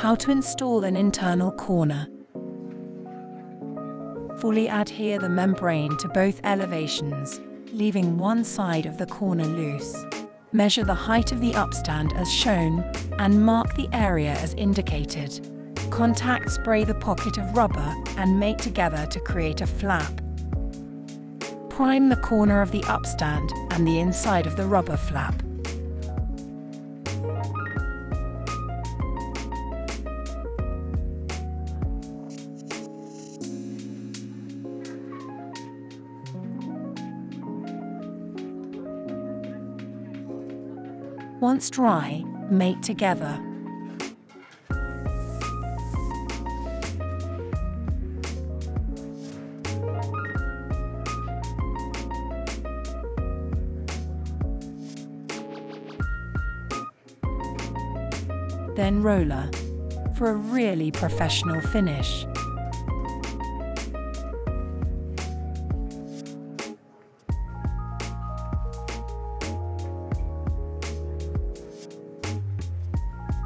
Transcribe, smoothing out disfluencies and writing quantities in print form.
How to install an internal corner. Fully adhere the membrane to both elevations, leaving one side of the corner loose. Measure the height of the upstand as shown, and mark the area as indicated. Contact spray the pocket of rubber and mate together to create a flap. Prime the corner of the upstand and the inside of the rubber flap. Once dry, mate together. Then roller, for a really professional finish.